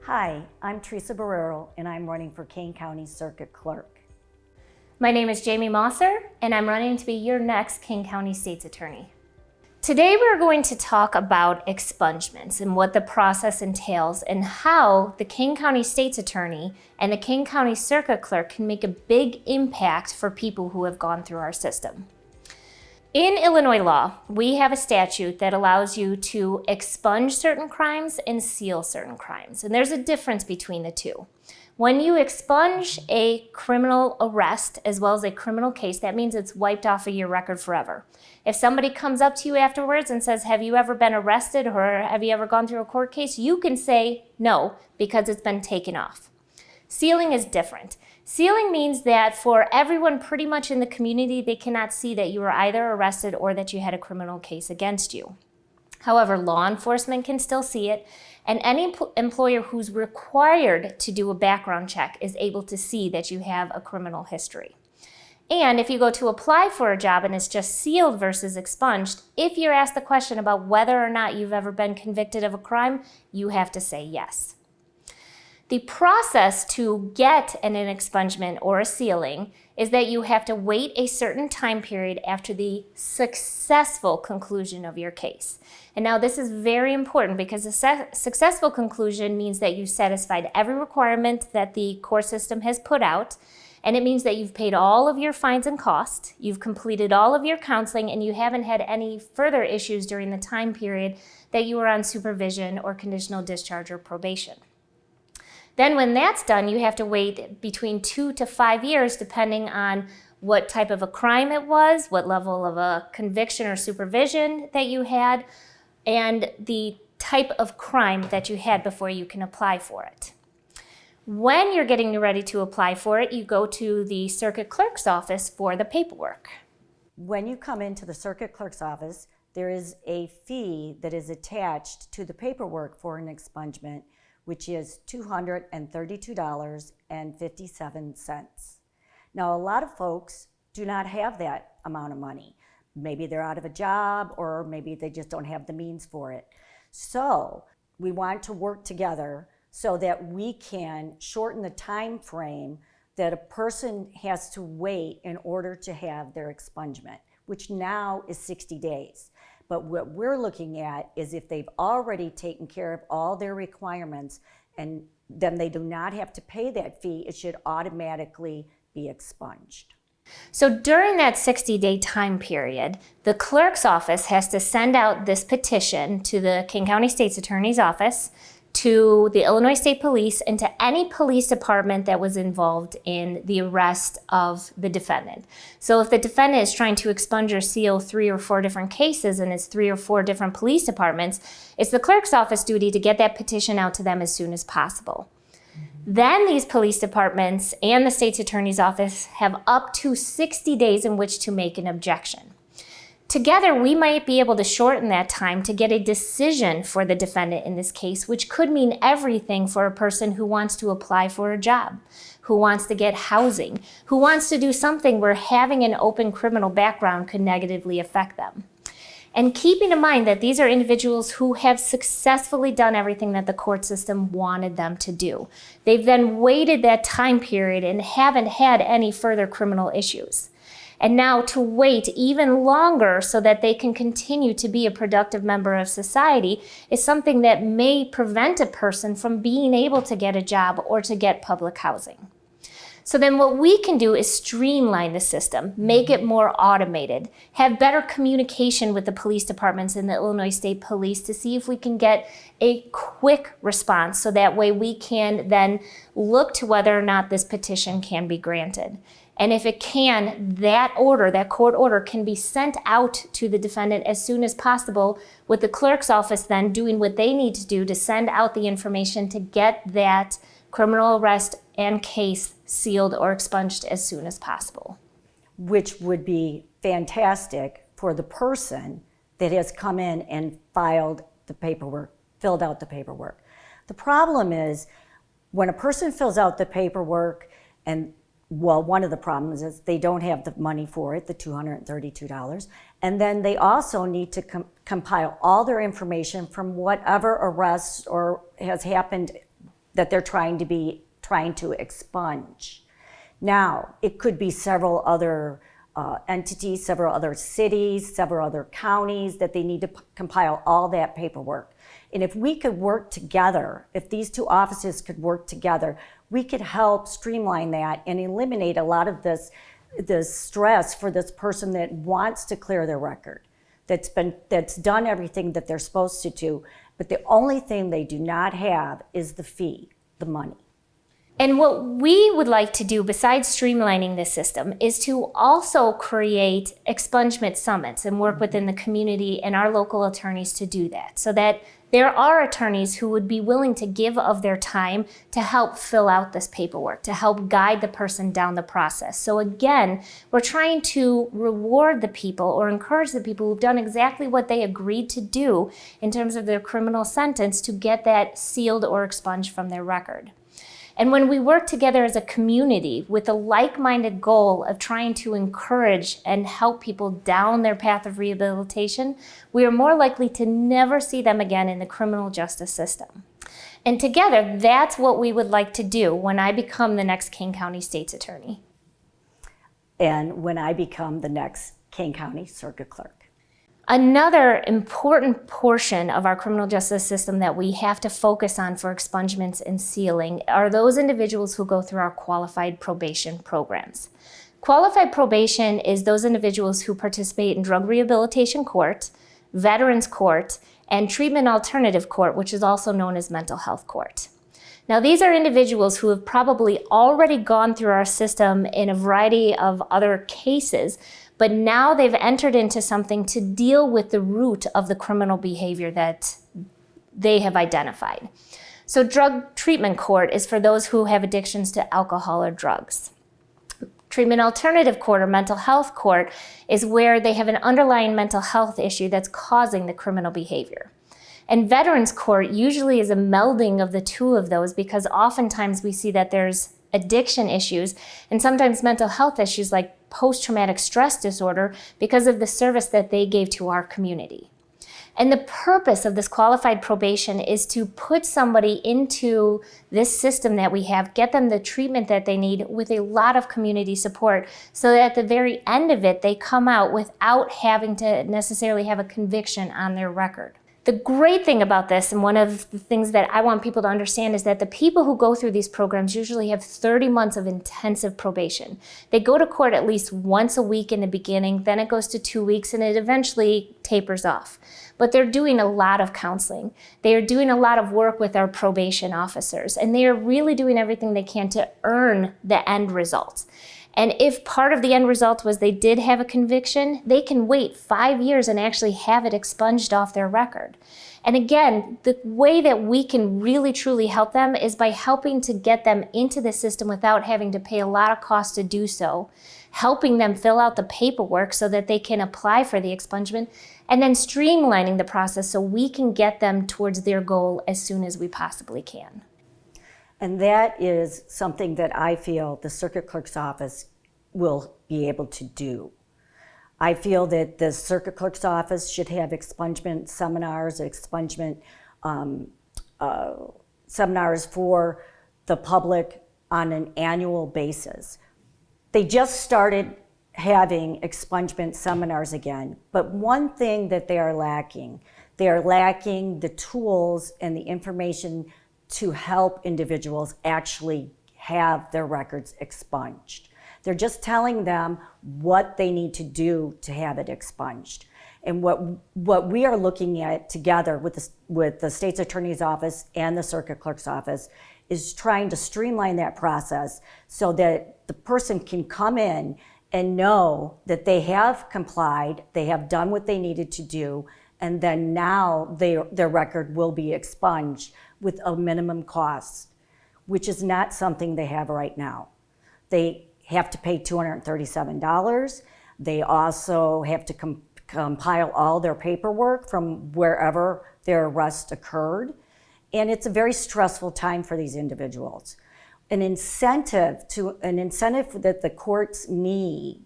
Hi, I'm Theresa Barreiro, and I'm running for Kane County Circuit Clerk. My name is Jamie Mosser, and I'm running to be your next Kane County State's Attorney. Today we're going to talk about expungements and what the process entails and how the Kane County State's Attorney and the Kane County Circuit Clerk can make a big impact for people who have gone through our system. In Illinois law, we have a statute that allows you to expunge certain crimes and seal certain crimes, and there's a difference between the two. When you expunge a criminal arrest as well as a criminal case, that means it's wiped off of your record forever. If somebody comes up to you afterwards and says, have you ever been arrested or have you ever gone through a court case? You can say no because it's been taken off. Sealing is different. Sealing means that for everyone pretty much in the community, they cannot see that you were either arrested or that you had a criminal case against you. However, law enforcement can still see it, and any employer who's required to do a background check is able to see that you have a criminal history. And if you go to apply for a job and it's just sealed versus expunged, if you're asked the question about whether or not you've ever been convicted of a crime, you have to say yes. The process to get an expungement or a sealing is that you have to wait a certain time period after the successful conclusion of your case. And now this is very important because a successful conclusion means that you satisfied every requirement that the court system has put out, and it means that you've paid all of your fines and costs, you've completed all of your counseling, and you haven't had any further issues during the time period that you were on supervision or conditional discharge or probation. Then when that's done, you have to wait between 2 to 5 years depending on what type of a crime it was, what level of a conviction or supervision that you had, and the type of crime that you had before you can apply for it. When you're getting ready to apply for it, you go to the Circuit Clerk's office for the paperwork. When you come into the Circuit Clerk's office, there is a fee that is attached to the paperwork for an expungement, which is $232.57. Now, a lot of folks do not have that amount of money. Maybe they're out of a job, or maybe they just don't have the means for it. So we want to work together so that we can shorten the time frame that a person has to wait in order to have their expungement, which now is 60 days. But what we're looking at is if they've already taken care of all their requirements, and then they do not have to pay that fee, it should automatically be expunged. So during that 60-day time period, the clerk's office has to send out this petition to the Kane County State's Attorney's Office, to the Illinois State Police, and to any police department that was involved in the arrest of the defendant. So if the defendant is trying to expunge or seal 3 or 4 different cases and it's 3 or 4 different police departments, it's the clerk's office duty to get that petition out to them as soon as possible. Then these police departments and the state's attorney's office have up to 60 days in which to make an objection. Together, we might be able to shorten that time to get a decision for the defendant in this case, which could mean everything for a person who wants to apply for a job, who wants to get housing, who wants to do something where having an open criminal background could negatively affect them. And keeping in mind that these are individuals who have successfully done everything that the court system wanted them to do. They've then waited that time period and haven't had any further criminal issues. And now to wait even longer so that they can continue to be a productive member of society is something that may prevent a person from being able to get a job or to get public housing. So then what we can do is streamline the system, make it more automated, have better communication with the police departments and the Illinois State Police to see if we can get a quick response, so that way we can then look to whether or not this petition can be granted. And if it can, that court order can be sent out to the defendant as soon as possible, with the clerk's office then doing what they need to do to send out the information to get that criminal arrest and case sealed or expunged as soon as possible. Which would be fantastic for the person that has come in and filed the paperwork, filled out the paperwork. The problem is when a person fills out the paperwork, and one of the problems is they don't have the money for it, the $232, and then they also need to compile all their information from whatever arrests or has happened that they're trying to expunge. Now, it could be several other entities, several other cities, several other counties that they need to compile all that paperwork. And if we could work together, if these two offices could work together, we could help streamline that and eliminate a lot of this stress for this person that wants to clear their record, that's done everything that they're supposed to do, but the only thing they do not have is the fee, the money. And what we would like to do, besides streamlining this system, is to also create expungement summits and work within the community and our local attorneys to do that, so that there are attorneys who would be willing to give of their time to help fill out this paperwork, to help guide the person down the process. So again, we're trying to reward the people or encourage the people who've done exactly what they agreed to do in terms of their criminal sentence to get that sealed or expunged from their record. And when we work together as a community with a like-minded goal of trying to encourage and help people down their path of rehabilitation, we are more likely to never see them again in the criminal justice system. And together, that's what we would like to do when I become the next Kane County State's Attorney. And when I become the next Kane County Circuit Clerk. Another important portion of our criminal justice system that we have to focus on for expungements and sealing are those individuals who go through our qualified probation programs. Qualified probation is those individuals who participate in drug rehabilitation court, veterans court, and treatment alternative court, which is also known as mental health court. Now, these are individuals who have probably already gone through our system in a variety of other cases, but now they've entered into something to deal with the root of the criminal behavior that they have identified. So drug treatment court is for those who have addictions to alcohol or drugs. Treatment alternative court or mental health court is where they have an underlying mental health issue that's causing the criminal behavior. And veterans court usually is a melding of the two of those, because oftentimes we see that there's addiction issues and sometimes mental health issues like post-traumatic stress disorder because of the service that they gave to our community. And the purpose of this qualified probation is to put somebody into this system that we have, get them the treatment that they need with a lot of community support, so that at the very end of it, they come out without having to necessarily have a conviction on their record. The great thing about this, and one of the things that I want people to understand, is that the people who go through these programs usually have 30 months of intensive probation. They go to court at least once a week in the beginning, then it goes to 2 weeks, and it eventually tapers off. But they're doing a lot of counseling. They are doing a lot of work with our probation officers, and they are really doing everything they can to earn the end result. And if part of the end result was they did have a conviction, they can wait 5 years and actually have it expunged off their record. And again, the way that we can really truly help them is by helping to get them into the system without having to pay a lot of cost to do so, helping them fill out the paperwork so that they can apply for the expungement, and then streamlining the process so we can get them towards their goal as soon as we possibly can. And that is something that I feel the Circuit Clerk's office will be able to do. I feel that the Circuit Clerk's office should have expungement seminars, expungement seminars for the public on an annual basis. They just started having expungement seminars again, but one thing that they are lacking the tools and the information to help individuals actually have their records expunged. They're just telling them what they need to do to have it expunged. And what we are looking at together with the State's Attorney's Office and the Circuit Clerk's Office is trying to streamline that process so that the person can come in and know that they have complied, they have done what they needed to do, and then now their record will be expunged with a minimum cost, which is not something they have right now. They have to pay $237. They also have to compile all their paperwork from wherever their arrest occurred. And it's a very stressful time for these individuals. An incentive that the courts need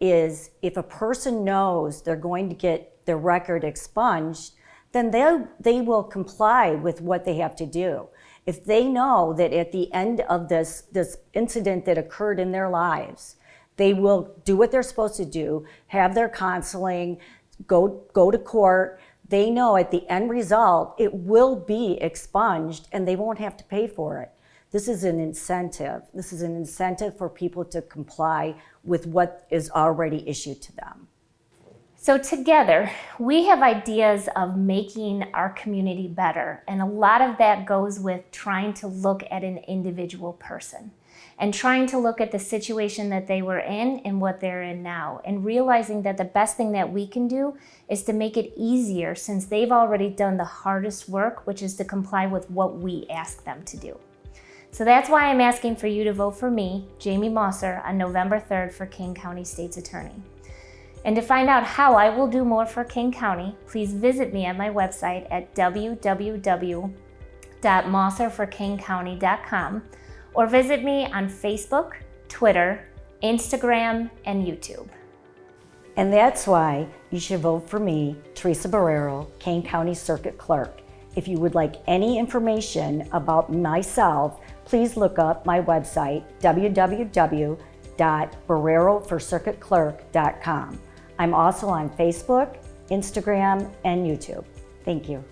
is if a person knows they're going to get their record expunged, then they will comply with what they have to do. If they know that at the end of this incident that occurred in their lives, they will do what they're supposed to do, have their counseling, go to court, they know at the end result it will be expunged and they won't have to pay for it. This is an incentive. This is an incentive for people to comply with what is already issued to them. So together, we have ideas of making our community better, and a lot of that goes with trying to look at an individual person and trying to look at the situation that they were in and what they're in now, and realizing that the best thing that we can do is to make it easier since they've already done the hardest work, which is to comply with what we ask them to do. So that's why I'm asking for you to vote for me, Jamie Mosser, on November 3rd for Kane County State's Attorney. And to find out how I will do more for Kane County, please visit me at my website at www.mosserforkanecounty.com or visit me on Facebook, Twitter, Instagram, and YouTube. And that's why you should vote for me, Theresa Barreiro, Kane County Circuit Clerk. If you would like any information about myself, please look up my website, www.barreiroforcircuitclerk.com. I'm also on Facebook, Instagram, and YouTube. Thank you.